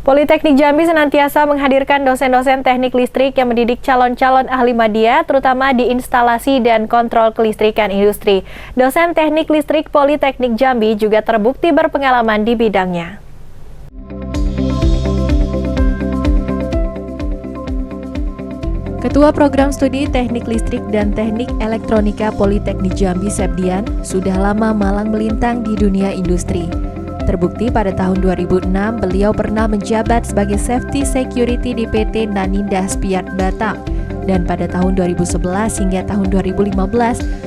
Politeknik Jambi senantiasa menghadirkan dosen-dosen teknik listrik yang mendidik calon-calon ahli media, terutama di instalasi dan kontrol kelistrikan industri. Dosen teknik listrik Politeknik Jambi juga terbukti berpengalaman di bidangnya. Ketua Program Studi Teknik Listrik dan Teknik Elektronika Politeknik Jambi, Sepdian, sudah lama malang melintang di dunia industri. Terbukti pada tahun 2006 beliau pernah menjabat sebagai Safety Security di PT Nanindah Spiat Batam. Dan pada tahun 2011 hingga tahun 2015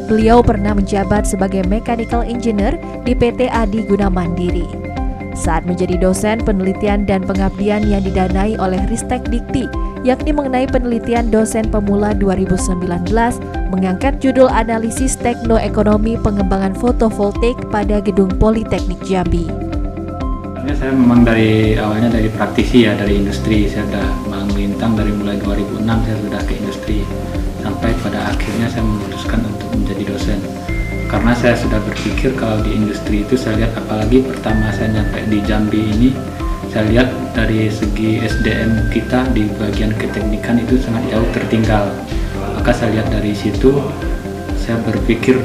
beliau pernah menjabat sebagai Mechanical Engineer di PT Adi Guna Mandiri. Saat menjadi dosen penelitian dan pengabdian yang didanai oleh Ristek Dikti, yakni mengenai penelitian dosen pemula 2019, mengangkat judul Analisis Teknoekonomi Pengembangan Fotovoltaik pada Gedung Politeknik Jambi. Saya memang awalnya dari praktisi ya, dari industri. Saya sudah melintang dari mulai 2006 saya sudah ke industri, sampai pada akhirnya saya memutuskan untuk menjadi dosen. Karena saya sudah berpikir kalau di industri itu saya lihat, apalagi pertama saya nyampe di Jambi ini, saya lihat dari segi SDM kita di bagian keteknikan itu sangat jauh tertinggal. Maka saya lihat dari situ, saya berpikir,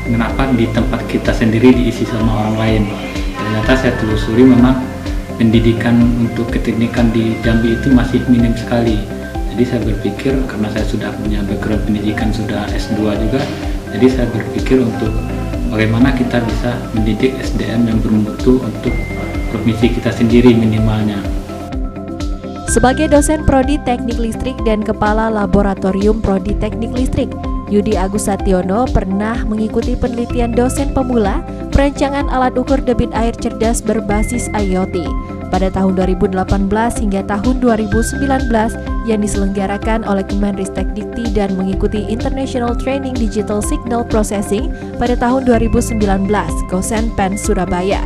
kenapa di tempat kita sendiri diisi sama orang lain. Ternyata saya telusuri memang pendidikan untuk keteknikan di Jambi itu masih minim sekali. Jadi saya berpikir, karena saya sudah punya background pendidikan, sudah S2 juga, jadi saya berpikir untuk bagaimana kita bisa mendidik SDM yang bermutu untuk provinsi kita sendiri minimalnya. Sebagai dosen Prodi Teknik Listrik dan Kepala Laboratorium Prodi Teknik Listrik, Yudi Agus Sationo pernah mengikuti penelitian dosen pemula perancangan alat ukur debit air cerdas berbasis IoT pada tahun 2018 hingga tahun 2019 yang diselenggarakan oleh Kemenristek Dikti dan mengikuti International Training Digital Signal Processing pada tahun 2019, Gosen PEN Surabaya.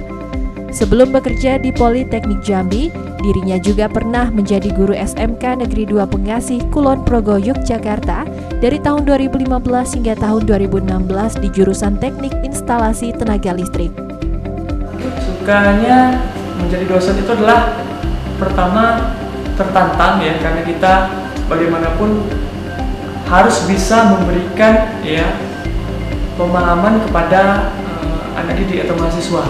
Sebelum bekerja di Politeknik Jambi, dirinya juga pernah menjadi guru SMK Negeri 2 Pengasih Kulon Progo, Yogyakarta dari tahun 2015 hingga tahun 2016 di jurusan Teknik Instalasi Tenaga Listrik. Sukanya menjadi dosen itu adalah pertama tertantang ya, karena kita bagaimanapun harus bisa memberikan pemahaman kepada anak didik atau mahasiswa.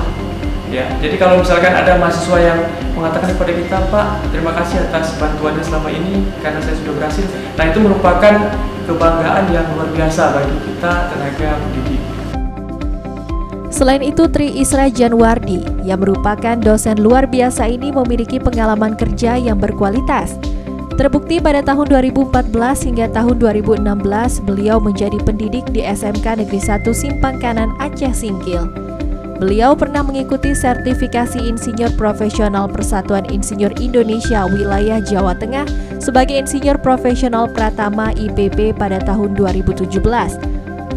Ya, jadi kalau misalkan ada mahasiswa yang mengatakan kepada kita, Pak, terima kasih atas bantuannya selama ini karena saya sudah berhasil. Nah, itu merupakan kebanggaan yang luar biasa bagi kita tenaga pendidik. Selain itu, Tri Isra Janwardi yang merupakan dosen luar biasa ini memiliki pengalaman kerja yang berkualitas. Terbukti pada tahun 2014 hingga tahun 2016 beliau menjadi pendidik di SMK Negeri 1 Simpang Kanan Aceh Singkil. Beliau pernah mengikuti sertifikasi insinyur profesional Persatuan Insinyur Indonesia Wilayah Jawa Tengah sebagai insinyur profesional Pratama IPB pada tahun 2017.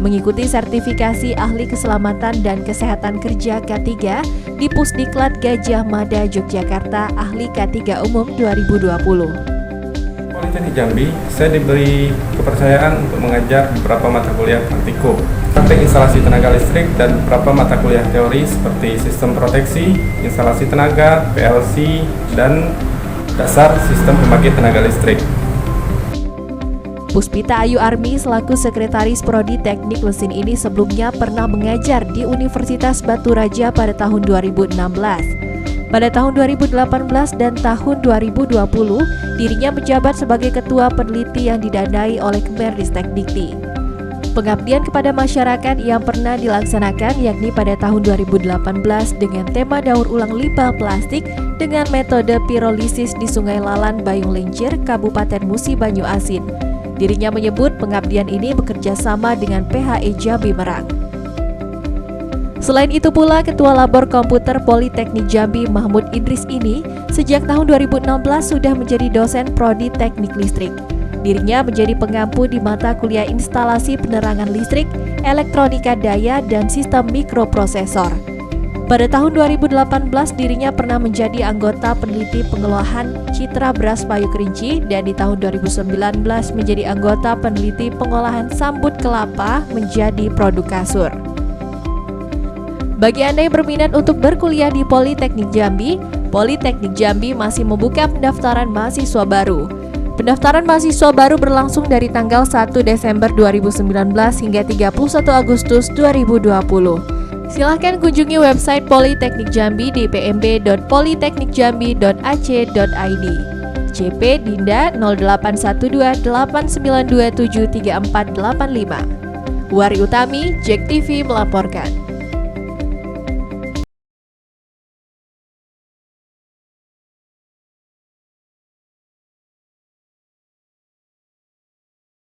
Mengikuti sertifikasi ahli keselamatan dan kesehatan kerja K3 di Pusdiklat Gajah Mada Yogyakarta ahli K3 umum 2020. Politeknik Jambi, saya diberi kepercayaan untuk mengajar beberapa mata kuliah praktikum, praktek instalasi tenaga listrik dan beberapa mata kuliah teori seperti sistem proteksi, instalasi tenaga, PLC, dan dasar sistem pembangkit tenaga listrik. Puspita Ayu Armi selaku Sekretaris Prodi Teknik Mesin ini sebelumnya pernah mengajar di Universitas Batu Raja pada tahun 2016. Pada tahun 2018 dan tahun 2020, dirinya menjabat sebagai Ketua Peneliti yang didanai oleh Kemenristek Dikti. Pengabdian kepada masyarakat yang pernah dilaksanakan yakni pada tahun 2018 dengan tema daur ulang limbah plastik dengan metode pirolisis di Sungai Lalan, Bayung Lincir, Kabupaten Musi Banyu Asin. Dirinya menyebut pengabdian ini bekerja sama dengan PHE Jambi Merang. Selain itu pula, Ketua Labor Komputer Politeknik Jambi Mahmud Idris ini sejak tahun 2016 sudah menjadi dosen Prodi Teknik Listrik. Dirinya menjadi pengampu di mata kuliah instalasi penerangan listrik, elektronika daya, dan sistem mikroprosesor. Pada tahun 2018 dirinya pernah menjadi anggota peneliti pengolahan citra beras payu kerinci dan di tahun 2019 menjadi anggota peneliti pengolahan sambut kelapa menjadi produk kasur. Bagi Anda yang berminat untuk berkuliah di Politeknik Jambi masih membuka pendaftaran mahasiswa baru. Pendaftaran mahasiswa baru berlangsung dari tanggal 1 Desember 2019 hingga 31 Agustus 2020. Silahkan kunjungi website Politeknik Jambi di pmb.politeknikjambi.ac.id. CP Dinda 0812 892 73485. Wari Utami, JEK TV melaporkan.